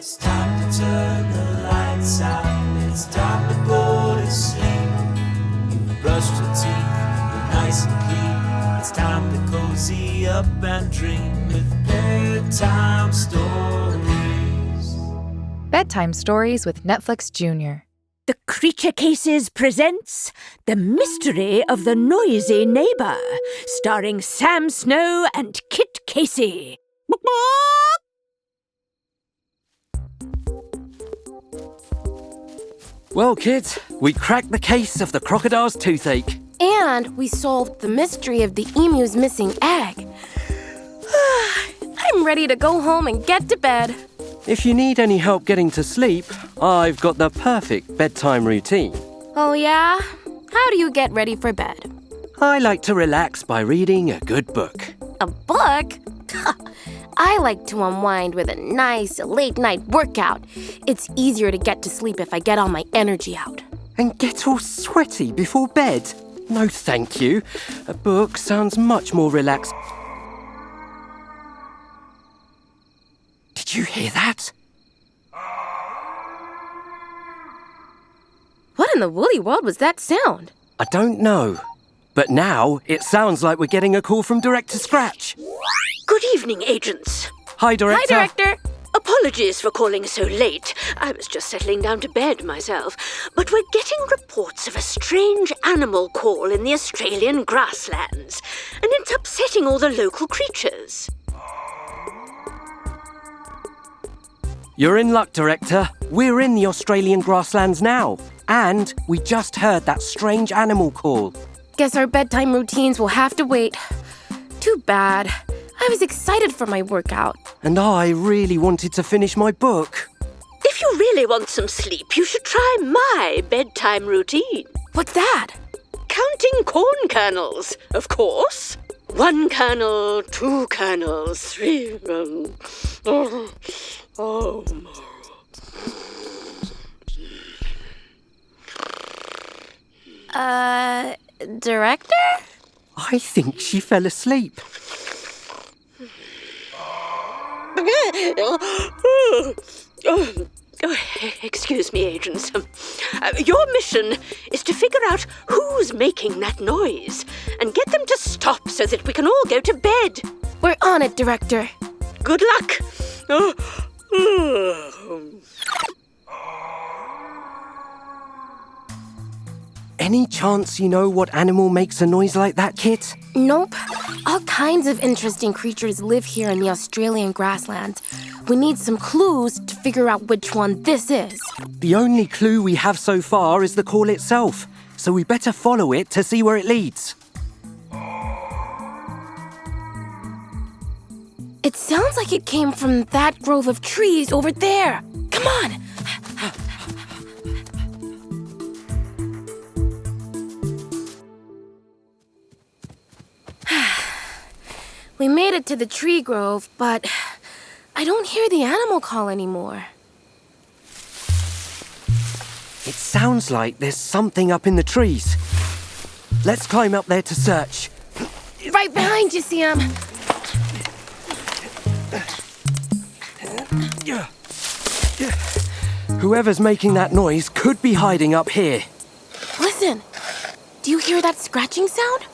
It's time to turn the lights out. It's time to go to sleep. You've brushed your teeth, you're nice and clean. It's time to cozy up and dream with bedtime stories. Bedtime Stories with Netflix Junior. The Creature Cases presents The Mystery of the Noisy Neighbor, starring Sam Snow and Kit Casey. Well, kids, we cracked the case of the crocodile's toothache. And we solved the mystery of the emu's missing egg. I'm ready to go home and get to bed. If you need any help getting to sleep, I've got the perfect bedtime routine. Oh, yeah? How do you get ready for bed? I like to relax by reading a good book. A book? I like to unwind with a nice late-night workout. It's easier to get to sleep if I get all my energy out. And get all sweaty before bed? No, thank you. A book sounds much more relaxed. Did you hear that? What in the woolly world was that sound? I don't know. But now it sounds like we're getting a call from Director Scratch. Good evening, agents. Hi, Director. Hi, Director. Apologies for calling so late. I was just settling down to bed myself. But we're getting reports of a strange animal call in the Australian grasslands, and it's upsetting all the local creatures. You're in luck, Director. We're in the Australian grasslands now. And we just heard that strange animal call. Guess our bedtime routines will have to wait. Too bad. I was excited for my workout. And I really wanted to finish my book. If you really want some sleep, you should try my bedtime routine. What's that? Counting corn kernels, of course. 1 kernel, 2 kernels, 3... Oh, Director? I think she fell asleep. Excuse me, agents. Your mission is to figure out who's making that noise and get them to stop so that we can all go to bed. We're on it, Director. Good luck. Any chance you know what animal makes a noise like that, Kit? Nope. All kinds of interesting creatures live here in the Australian grasslands. We need some clues to figure out which one this is. The only clue we have so far is the call itself, so we better follow it to see where it leads. It sounds like it came from that grove of trees over there. Come on. We made it to the tree grove, but I don't hear the animal call anymore. It sounds like there's something up in the trees. Let's climb up there to search. Right behind you, Sam. Whoever's making that noise could be hiding up here. Listen. Do you hear that scratching sound?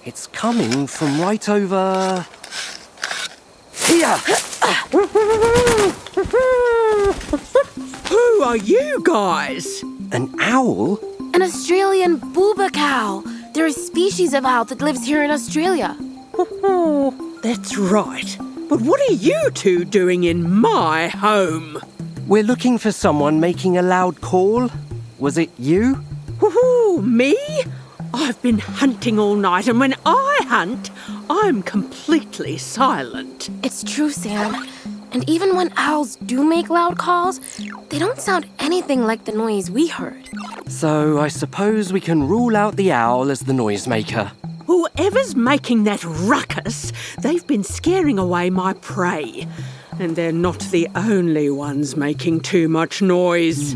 It's coming from right over here. Who are you guys? An owl? An Australian booba cow. They're a species of owl that lives here in Australia. Oh, that's right. But what are you two doing in my home? We're looking for someone making a loud call. Was it you? Woohoo, me? I've been hunting all night, and when I hunt, I'm completely silent. It's true, Sam. And even when owls do make loud calls, they don't sound anything like the noise we heard. So I suppose we can rule out the owl as the noisemaker. Whoever's making that ruckus, they've been scaring away my prey. And they're not the only ones making too much noise.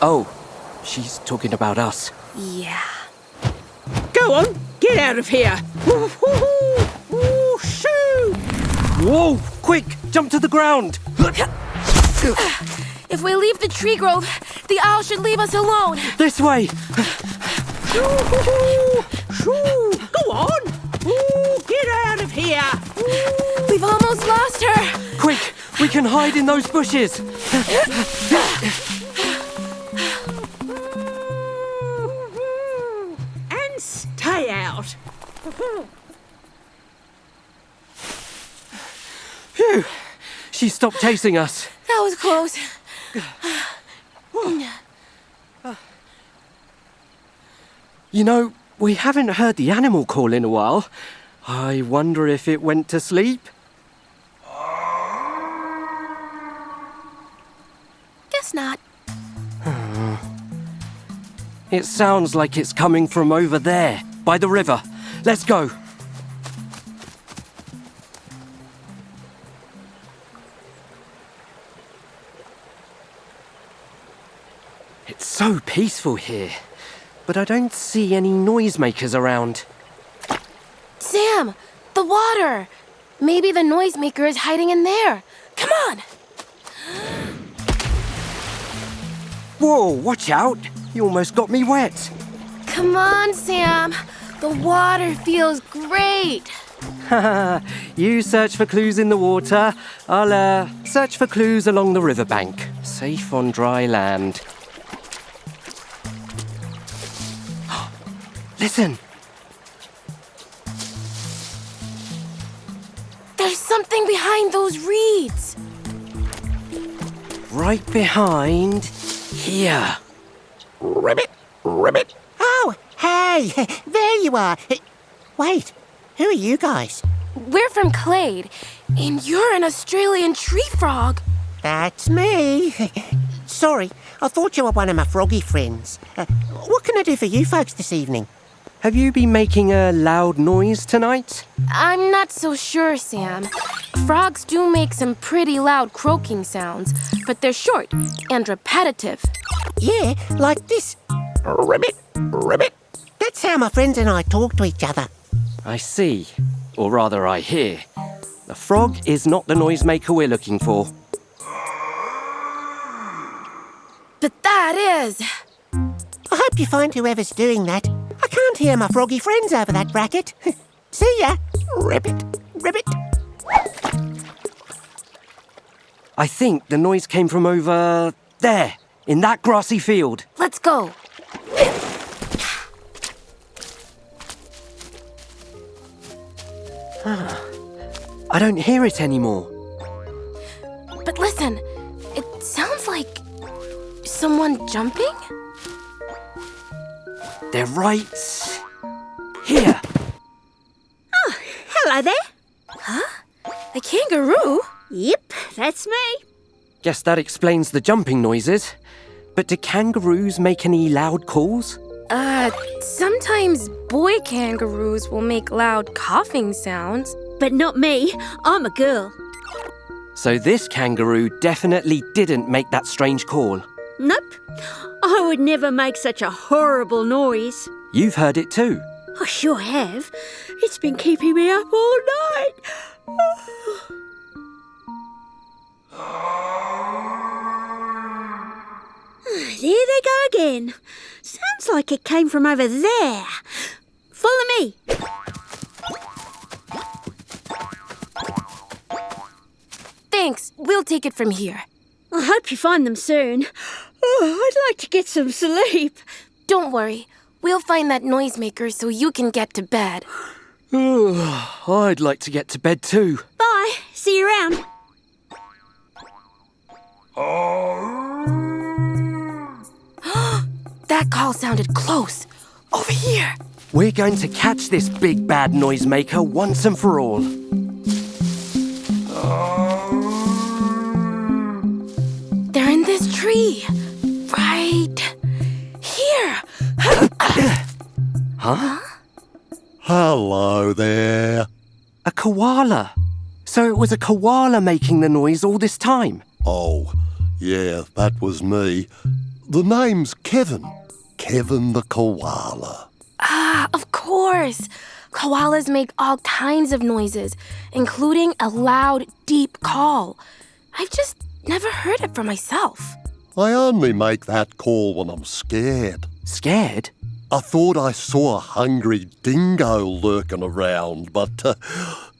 Oh, she's talking about us. Yeah. Go on, get out of here. Ooh, shoo! Whoa, quick, Jump to the ground! If we leave the tree grove, the owl should leave us alone. This way! Go on! Ooh, get out of here! We've almost lost her. Quick! We can hide in those bushes! And stay out. Phew! She stopped chasing us. That was close. You know, we haven't heard the animal call in a while. I wonder if it went to sleep? Guess not. It sounds like it's coming from over there, by the river. Let's go. It's so peaceful here, but I don't see any noisemakers around. Sam, the water. Maybe the noisemaker is hiding in there. Come on. Whoa, watch out! You almost got me wet. Come on, Sam. The water feels great. You search for clues in the water. I'll, search for clues along the riverbank. Safe on dry land. Listen. There's something behind those reeds. Right behind here. Ribbit, ribbit. Oh, hey, there you are. Wait, who are you guys? We're from Clade, and you're an Australian tree frog. That's me. Sorry, I thought you were one of my froggy friends. What can I do for you folks this evening? Have you been making a loud noise tonight? I'm not so sure, Sam. Frogs do make some pretty loud croaking sounds, but they're short and repetitive. Yeah, like this. Ribbit, ribbit. That's how my friends and I talk to each other. I see. Or rather, I hear. The frog is not the noisemaker we're looking for. But that is. I hope you find whoever's doing that. I can't hear my froggy friends over that bracket. See ya. Ribbit, ribbit. I think the noise came from over there, in that grassy field. Let's go. I don't hear it anymore. But listen, it sounds like someone jumping? They're right here. Hello there. A kangaroo? Yep, that's me. Guess that explains the jumping noises. But do kangaroos make any loud calls? Sometimes boy kangaroos will make loud coughing sounds. But not me. I'm a girl. So this kangaroo definitely didn't make that strange call. Nope. I would never make such a horrible noise. You've heard it too. I sure have. It's been keeping me up all night. There they go again. Sounds like it came from over there. Follow me. Thanks, we'll take it from here. I hope you find them soon. Oh, I'd like to get some sleep. Don't worry, we'll find that noisemaker so you can get to bed. I'd like to get to bed too. Bye. See you around. That call sounded close. Over here. We're going to catch this big bad noisemaker once and for all. They're in this tree. Right here. Huh? Hello there. A koala. So it was a koala making the noise all this time. Oh, yeah, that was me. The name's Kevin. Kevin the koala. Ah, of course. Koalas make all kinds of noises, including a loud, deep call. I've just never heard it for myself. I only make that call when I'm scared. Scared? I thought I saw a hungry dingo lurking around, but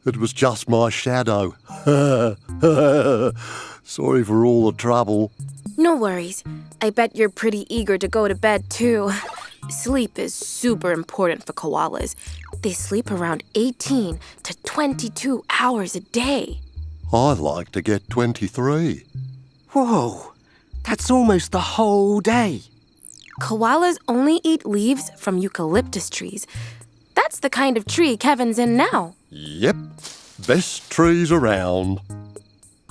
it was just my shadow. Sorry for all the trouble. No worries. I bet you're pretty eager to go to bed, too. Sleep is super important for koalas. They sleep around 18 to 22 hours a day. I like to get 23. Whoa, that's almost the whole day. Koalas only eat leaves from eucalyptus trees. That's the kind of tree Kevin's in now. Yep, best trees around.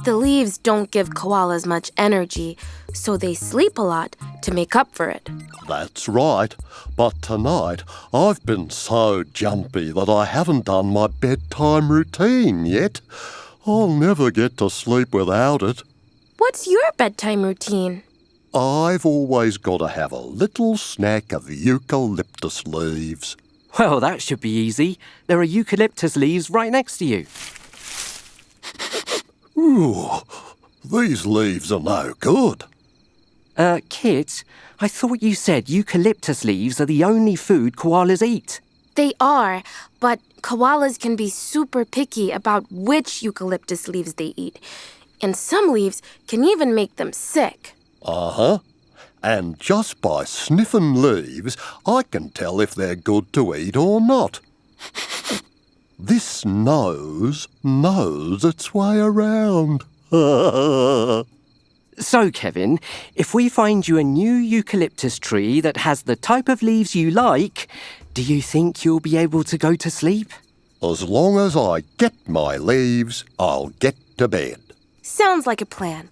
The leaves don't give koalas much energy, so they sleep a lot to make up for it. That's right, but tonight I've been so jumpy that I haven't done my bedtime routine yet. I'll never get to sleep without it. What's your bedtime routine? I've always got to have a little snack of eucalyptus leaves. Well, that should be easy. There are eucalyptus leaves right next to you. Ooh, these leaves are no good. Kit, I thought you said eucalyptus leaves are the only food koalas eat. They are, but koalas can be super picky about which eucalyptus leaves they eat. And some leaves can even make them sick. Uh-huh. And just by sniffing leaves, I can tell if they're good to eat or not. This nose knows its way around. So, Kevin, if we find you a new eucalyptus tree that has the type of leaves you like, do you think you'll be able to go to sleep? As long as I get my leaves, I'll get to bed. Sounds like a plan.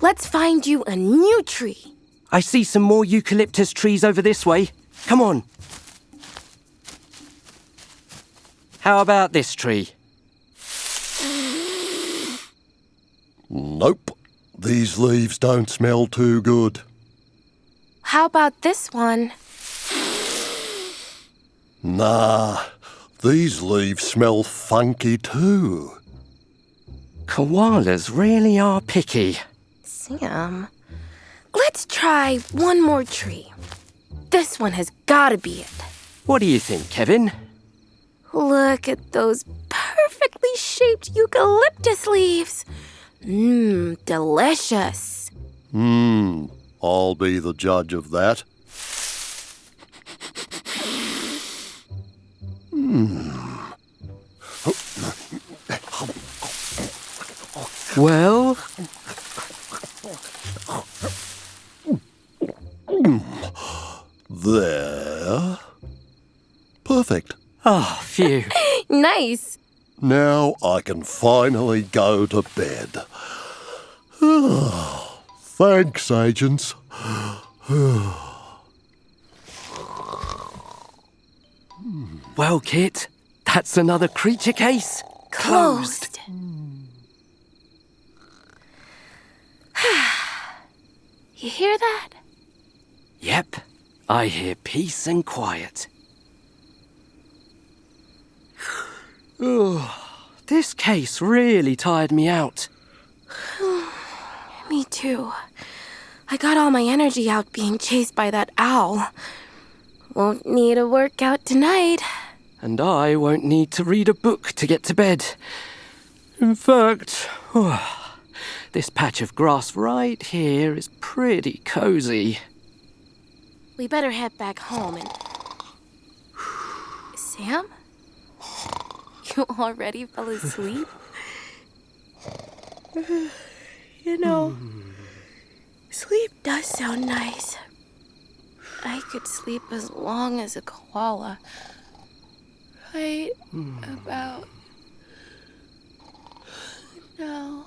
Let's find you a new tree. I see some more eucalyptus trees over this way. Come on. How about this tree? Nope. These leaves don't smell too good. How about this one? Nah, these leaves smell funky too. Koalas really are picky. Sam, let's try one more tree. This one has gotta be it. What do you think, Kevin? Look at those perfectly shaped eucalyptus leaves. Delicious. I'll be the judge of that. Well, There. Perfect. oh, phew. Nice. Now I can finally go to bed. Thanks, agents. Well, Kit, that's another creature case. Closed. You hear that? Yep, I hear peace and quiet. This case really tired me out. Me too. I got all my energy out being chased by that owl. Won't need a workout tonight. And I won't need to read a book to get to bed. In fact, this patch of grass right here is pretty cozy. We better head back home and... Sam? You already fell asleep? You know, sleep does sound nice. I could sleep as long as a koala. Right about now.